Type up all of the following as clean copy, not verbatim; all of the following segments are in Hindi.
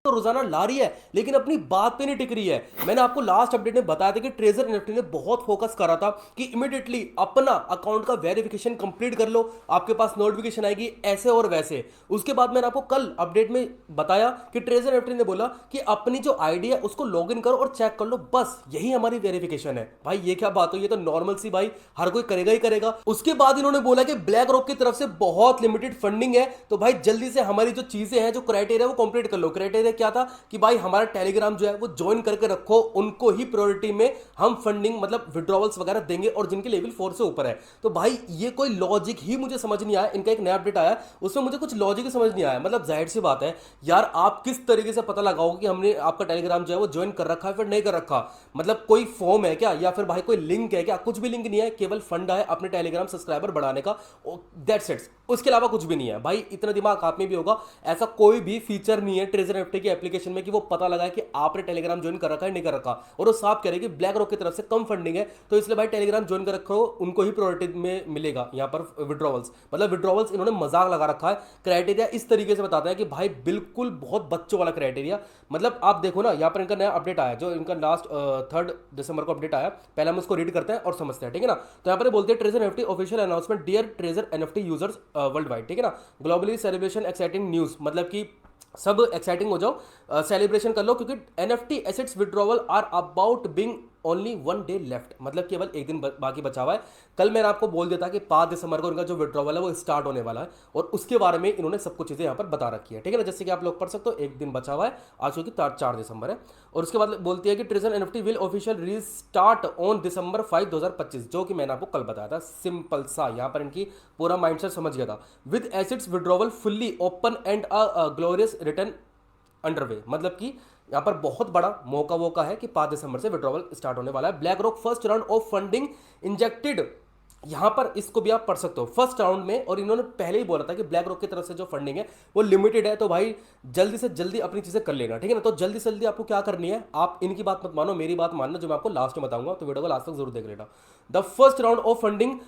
तो रोजाना ला रही है लेकिन अपनी बात पे नहीं टिक रही है। मैंने आपको लास्ट अपडेट में बताया था कि ट्रेजर एनएफटी ने बहुत फोकस करा था कि इमीडिएटली अपना अकाउंट का वेरिफिकेशन कंप्लीट कर लो, आपके पास नोटिफिकेशन आएगी ऐसे और वैसे। उसके बाद मैंने आपको कल अपडेट में बताया कि ट्रेजर एनएफटी ने बोला कि अपनी जो आईडी है उसको लॉगिन करो और चेक कर लो, बस यही हमारी वेरिफिकेशन है। भाई ये क्या बात हो, ये तो नॉर्मल सी भाई हर कोई करेगा ही करेगा। उसके बाद इन्होंने बोला कि ब्लैक रॉक की तरफ से बहुत लिमिटेड फंडिंग है, तो भाई जल्दी से हमारी जो चीजें हैं, जो क्राइटेरिया वो कंप्लीट कर लो। क्राइटेरिया क्या था कि भाई हमारा टेलीग्राम जो है वो ज्वाइन करके रखो, उनको ही प्रायोरिटी में हम फंडिंग मतलब विड्रॉवल्स वगैरह देंगे और जिनके लेवल 4 से ऊपर है। तो भाई ये कोई लॉजिक ही मुझे समझ नहीं आया। इनका एक नया अपडेट आया उसमें मुझे कुछ लॉजिक ही समझ नहीं आया। मतलब जाहिर सी बात है यार, आप किस तरीके से पता लगाओगे कि हमने आपका टेलीग्राम जो है वो ज्वाइन कर रखा है फिर नहीं कर रखा? मतलब कोई फॉर्म है क्या, या फिर भाई कोई लिंक है क्या? कुछ भी लिंक नहीं है, केवल फंड है अपने टेलीग्राम सब्सक्राइबर बढ़ाने का, दैट्स इट। उसके अलावा कुछ भी नहीं है। भाई इतना दिमाग आप में भी होगा, ऐसा कोई भी फीचर नहीं है ट्रेजर एनएफटी की एप्लीकेशन में कि वो पता लगाए कि आपने टेलीग्राम ज्वाइन कर रखा है नहीं कर रखा। और वो साफ कह रहे कि ब्लैक रॉक की तरफ से कम फंडिंग है तो इसलिए भाई टेलीग्राम ज्वाइन कर रखो, उनको ही प्रायोरिटी में मिलेगा यहाँ पर विड्रॉवल्स। मतलब विड्रॉवल्स इन्होंने मजाक लगा रखा है। क्राइटेरिया इस तरीके से बताते हैं कि भाई बिल्कुल बहुत बच्चों वाला क्राइटेरिया। मतलब आप देखो ना, यहाँ पर इनका नया अपडेट आया, जो इनका लास्ट 3 दिसंबर को अपडेट आया। पहले हम उसको रीड करते हैं और समझते हैं, ठीक है ना। तो यहाँ पर बोलते हैं treasure NFT official announcement dear treasure NFT users worldwide, ठीक है ना। ग्लोबली सेलिब्रेशन एक्साइटिंग न्यूज, मतलब कि सब एक्साइटिंग हो जाओ, सेलिब्रेशन कर लो क्योंकि NFT assets withdrawal are about being only 1 day left, मतलब केवल एक दिन बाकी बचा हुआ है। कल मैंने आपको बोल दिया था कि 5 दिसंबर को इनका जो विड्रॉवल है वो स्टार्ट होने वाला है और उसके बारे में इन्होंने सब कुछ चीज़ें यहाँ पर बता रखी है, ठीक है ना। जैसे कि आप लोग पढ़ सकते हो, एक दिन बचा हुआ है, आज क्योंकि 4 दिसंबर है। और उसके बाद बोलती है कि treasure NFT will official restart on December 5 2025, जो कि मैंने आपको कल बताया था। सिंपल सा, यहाँ पर इनकी पूरा माइंडसेट समझ गया था। With acids withdrawal fully open and a glorious return underway, मतलब कि यहाँ पर बहुत बड़ा मौका वोका है कि 5 दिसंबर से विड्रॉवल स्टार्ट होने वाला है। Black rock first round of funding injected, यहाँ पर इसको भी आप पढ़ सकते हो फर्स्ट राउंड में। और इन्होंने पहले ही बोला था कि ब्लैक रॉक की तरफ से जो फंडिंग है वो लिमिटेड है, तो भाई जल्दी से जल्दी अपनी चीजें कर लेना, ठीक है ना। तो जल्दी से जल्दी आपको क्या करनी है, आप इनकी बात मत मानो, मेरी बात मानना, जो मैं आपको लास्ट में बताऊंगा, तो वीडियो को लास्ट तक जरूर देख लेना। The first round of funding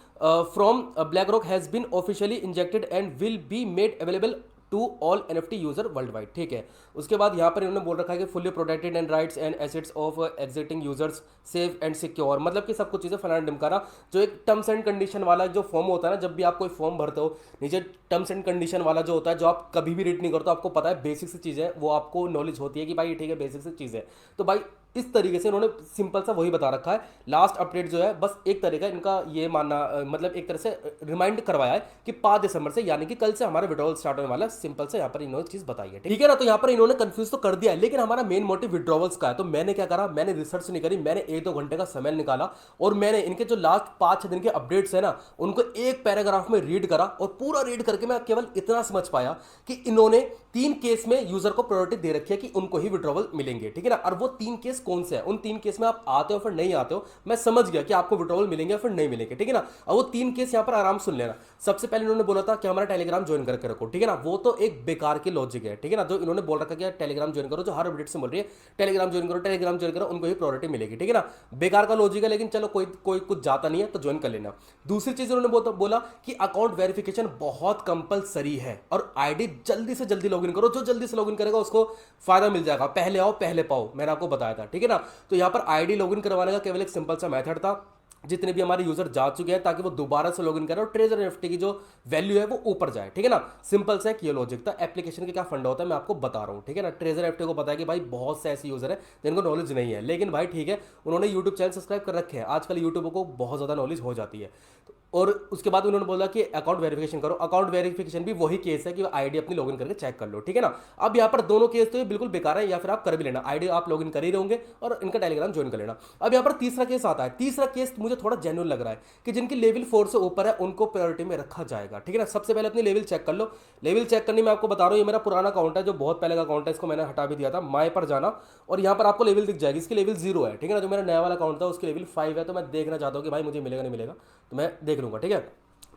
from BlackRock has been officially injected and will be made available to all NFT user worldwide, ठीक है। उसके बाद यहाँ पर इन्होंने बोल रखा है कि fully protected and rights and assets of exiting users safe and secure, मतलब कि सब कुछ चीज़ें फलाना ढिमकाना। जो एक टर्म्स एंड कंडीशन वाला जो फॉर्म होता है ना, जब भी आप कोई फॉर्म भरते हो, नीचे टर्म्स एंड कंडीशन वाला जो होता है, जो आप कभी भी रीड नहीं करते, आपको पता है बेसिक सी चीज़ है, वो आपको नॉलेज होती है कि भाई ठीक है बेसिक सी चीज़ है। तो भाई इस तरीके से इन्होंने सिंपल सा वही बता रखा है। लास्ट अपडेट जो है बस एक तरीका इनका ये मानना, मतलब एक तरह से रिमाइंड करवाया है कि 5 दिसंबर से, यानी कि कल से हमारा विड्रॉवल स्टार्ट होने वाला है। सिंपल से यहाँ पर इन्होंने चीज बताई है, ठीक है ना। तो यहाँ पर इन्होंने कंफ्यूज तो कर दिया है, लेकिन हमारा मेन मोटिव विड्रॉवल्स का है। तो मैंने क्या करा, मैंने रिसर्च नहीं करी, मैंने 1-2 घंटे का समय निकाला और मैंने इनके जो लास्ट 5-6 दिन के अपडेट्स है ना, उनको एक पैराग्राफ में रीड करा। और पूरा रीड करके मैं केवल इतना समझ पाया कि इन्होंने 3 केस में यूजर को प्रायोरिटी दे रखी है कि उनको ही विड्रॉवल मिलेंगे, ठीक है ना। और वो 3 केस कौन से हैं, उन 3 केस में आप आते हो फिर नहीं आते हो, मैं समझ गया कि आपको विड्रॉवल मिलेंगे फिर नहीं मिलेंगे, ठीक है ना। अब वो 3 केस यहाँ पर आराम सुन लेना। सबसे पहले इन्होंने बोला था कि हमारा टेलीग्राम ज्वाइन करके रखो, ठीक है ना। वो तो एक बेकार की लॉजिक है, ठीक है ना। जो इन्होंने बोल रखा है टेलीग्राम ज्वाइन करो, जो हर अपडेट से बोल रही है टेलीग्राम ज्वाइन करो, टेलीग्राम ज्वाइन करो, उनको ही प्रायोरिटी मिलेगी, ठीक है ना। बेकार का लॉजिक है, लेकिन चलो कोई कोई कुछ जाता नहीं है तो ज्वाइन कर लेना। दूसरी चीज उन्होंने बोला कि अकाउंट वेरिफिकेशन बहुत कंपलसरी है और आईडी जल्दी से जल्दी लॉगिन करो, जो जल्दी से लॉगिन करेगा उसको फायदा मिल जाएगा, पहले आओ पहले पाओ, मैंने आपको बताया था, ठीक है ना। तो यहाँ पर आईडी लॉगिन करवाने का केवल एक सिंपल सा मेथड था, जितने भी हमारे यूजर जा चुके हैं, ताकि वो दोबारा से लॉगिन करें और ट्रेजर एनएफटी की जो वैल्यू है वो ऊपर जाए, ठीक है ना। सिंपल सा ये लॉजिक था। एप्लीकेशन के क्या फंडा होता है मैं आपको बता रहा हूँ, ठीक है ना। ट्रेजर एनएफटी को पता है कि भाई बहुत से ऐसे यूजर है जिनको नॉलेज नहीं है, लेकिन भाई ठीक है, उन्होंने यूट्यूब चैनल सब्सक्राइब कर रखे हैं, आजकल यूट्यूब को बहुत ज़्यादा नॉलेज हो जाती है। और उसके बाद उन्होंने बोला कि अकाउंट वेरिफिकेशन करो। अकाउंट वेरिफिकेशन भी वही केस है कि आईडी अपनी लॉगिन करके चेक कर लो, ठीक है ना। अब यहाँ पर दोनों केस तो ये बिल्कुल बेकार है, या फिर आप कर भी लेना, आईडी आप लॉगिन कर ही रहोगे और इनका टेलीग्राम ज्वाइन कर लेना। अब यहाँ पर तीसरा केस आता है। तीसरा केस मुझे थोड़ा जेन्युइन लग रहा है कि जिनकी लेवल 4 से ऊपर है उनको प्रायोरिटी में रखा जाएगा, ठीक है ना। सबसे पहले अपनी लेवल चेक कर लो। लेवल चेक करने में आपको बता रहा हूँ, ये मेरा पुराना अकाउंट है, जो बहुत पहले का अकाउंट है, इसको मैंने हटा भी दिया था। माय पर जाना और यहाँ पर आपको लेवल दिख जाएगी, इसकी लेवल 0 है, ठीक है ना। जो मेरा नया वाला अकाउंट था उसकी लेवल 5 है, तो मैं देखना चाहता हूँ कि भाई मुझे मिलेगा नहीं मिलेगा, तो मैं देख लूंगा, ठीक है।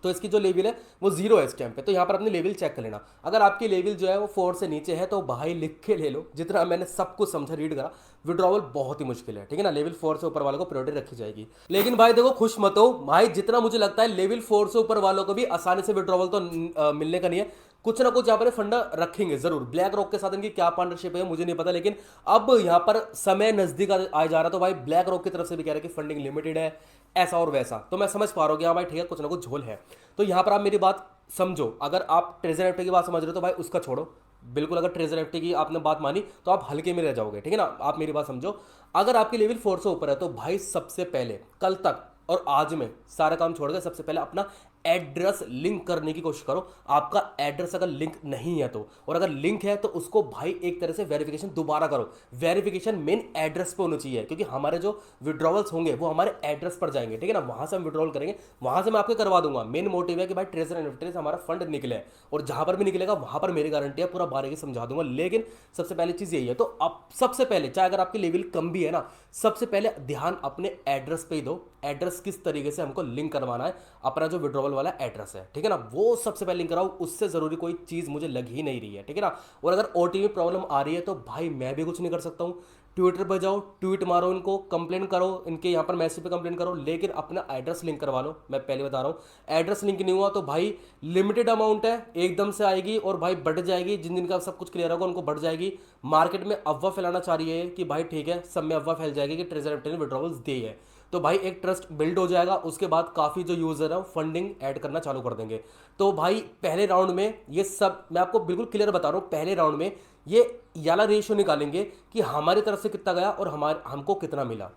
तो इसकी जो लेवल है वो 0 है इस टाइम पे। तो यहाँ पर अपनी लेवल चेक कर लेना। अगर आपकी लेवल जो है वो 4 से नीचे है तो भाई लिख के ले लो, जितना मैंने सब कुछ समझा रीड करा, विड्रॉवल बहुत ही मुश्किल है, ठीक है ना। लेवल 4 से ऊपर वालों को प्रायोरिटी रखी जाएगी। लेकिन भाई देखो, खुश मत हो भाई, जितना मुझे लगता है लेवल 4 से ऊपर वालों को भी आसानी से विड्रॉवल तो मिलने का नहीं है। कुछ ना कुछ यहाँ पर फंडा रखेंगे जरूर। ब्लैक रॉक के साथ इनकी क्या पार्टनरशिप है मुझे नहीं पता, लेकिन अब यहाँ पर समय नजदीक आ जा रहा, तो भाई ब्लैक रॉक की तरफ से भी कह रहे हैं कि फंडिंग लिमिटेड है, ऐसा और वैसा। तो मैं समझ पा रहा हूँ कि हाँ भाई ठीक है, कुछ ना कुछ झोल है। तो यहाँ पर आप मेरी बात समझो, अगर आप ट्रेजर एफटी की बात समझ रहे हो तो भाई उसका छोड़ो बिल्कुल। अगर ट्रेजर एफटी की आपने बात मानी तो आप हल्के में रह जाओगे, ठीक है ना। आप मेरी बात समझो, अगर आपकी लेवल 4 से ऊपर है तो भाई सबसे पहले कल तक और आज में सारा काम छोड़ के सबसे पहले अपना एड्रेस लिंक करने की कोशिश करो। आपका एड्रेस अगर लिंक नहीं है तो, और अगर लिंक है तो उसको भाई एक तरह से वेरिफिकेशन दोबारा करो। वेरिफिकेशन मेन एड्रेस पे होनी चाहिए, क्योंकि हमारे जो विड्रॉवल्स होंगे वो हमारे एड्रेस पर जाएंगे, ठीक है ना। वहां से हम विड्रॉवल करेंगे, वहां से मैं आपको करवा दूंगा। मेन मोटिव है कि भाई ट्रेजर एनएफटी से हमारा फंड निकले, और जहां पर भी निकलेगा वहां पर मेरी गारंटी है, पूरा बारीकी समझा दूंगा। लेकिन सबसे पहले चीज यही है, तो अब सबसे पहले चाहे अगर आपकी लेवल कम भी है ना, सबसे पहले ध्यान अपने एड्रेस पे ही दो। एड्रेस किस तरीके से हमको लिंक करवाना है, अपना जो विड्रॉवल वाला एड्रेस है, ठीक है ना, वो सबसे पहले लिंक कराओ। उससे जरूरी कोई चीज मुझे लग ही नहीं रही है, ठीक है ना। और अगर ओटीपी प्रॉब्लम आ रही है तो भाई मैं भी कुछ नहीं कर सकता हूँ। ट्विटर पर जाओ, ट्वीट मारो, इनको कंप्लेन करो, इनके यहाँ पर मैसेज पे कंप्लेन करो, लेकिन अपना एड्रेस लिंक करवा लो। मैं पहले बता रहा हूँ, एड्रेस लिंक नहीं हुआ तो भाई लिमिटेड अमाउंट है, एकदम से आएगी और भाई बढ़ जाएगी। जिन जिन का सब कुछ क्लियर होगा उनको बढ़ जाएगी। मार्केट में अफवाह फैलाना चाह रही है कि भाई ठीक है, सब में अफवाह फैल जाएगी कि ट्रेजर एफटी ने विड्रॉवल्स दिए है, तो भाई एक ट्रस्ट बिल्ड हो जाएगा। उसके बाद काफ़ी जो यूज़र है वो फंडिंग ऐड करना चालू कर देंगे। तो भाई पहले राउंड में ये सब मैं आपको बिल्कुल क्लियर बता रहा हूँ, पहले राउंड में ये वाला रेशियो निकालेंगे कि हमारी तरफ से कितना गया और हमारे हमको कितना मिला।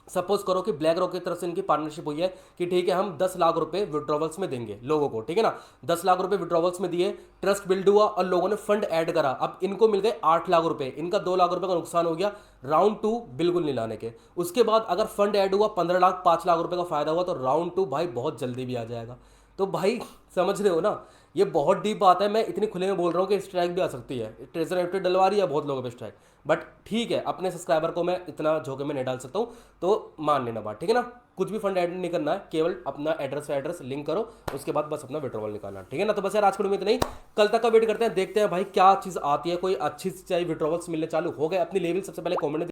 सपोज करो कि ब्लैक रॉक की तरफ से इनकी पार्टनरशिप हुई है कि ठीक है हम 10 लाख रुपए विड्रॉवल्स में देंगे लोगों को, ठीक है ना। 10 लाख रुपए विड्रॉवल्स में दिए, ट्रस्ट बिल्ड हुआ और लोगों ने फंड ऐड करा। अब इनको मिल गए 8 लाख रुपए, इनका 2 लाख रुपए का नुकसान हो गया राउंड 2 बिल्कुल नहीं लाने के। उसके बाद अगर फंड ऐड हुआ 15 लाख 5 लाख रुपए का फायदा हुआ, तो राउंड 2 भाई बहुत जल्दी भी आ जाएगा। तो भाई समझ रहे हो ना, ये बहुत डीप बात है। मैं इतनी खुले में बोल रहा हूँ कि स्ट्राइक भी आ सकती है, ट्रेजर एफटी डलवा रही है बहुत लोगों पे स्ट्राइक, बट ठीक है, अपने सब्सक्राइबर को मैं इतना झोंके में नहीं डाल सकता हूँ, तो मान लेना बात, ठीक है ना। कुछ भी फंड ऐड नहीं करना है, केवल अपना एड्रेस लिंक करो, उसके बाद बस अपना विड्रॉवल निकालना, ठीक है ना। तो बस यार आज की वीडियो में इतना ही, कल तक का वेट करते हैं, देखते हैं भाई क्या चीज़ आती है। कोई अच्छी चाहिए विड्रॉवल्स मिलने चालू हो गए, अपनी लेवल सबसे पहले कॉमेंट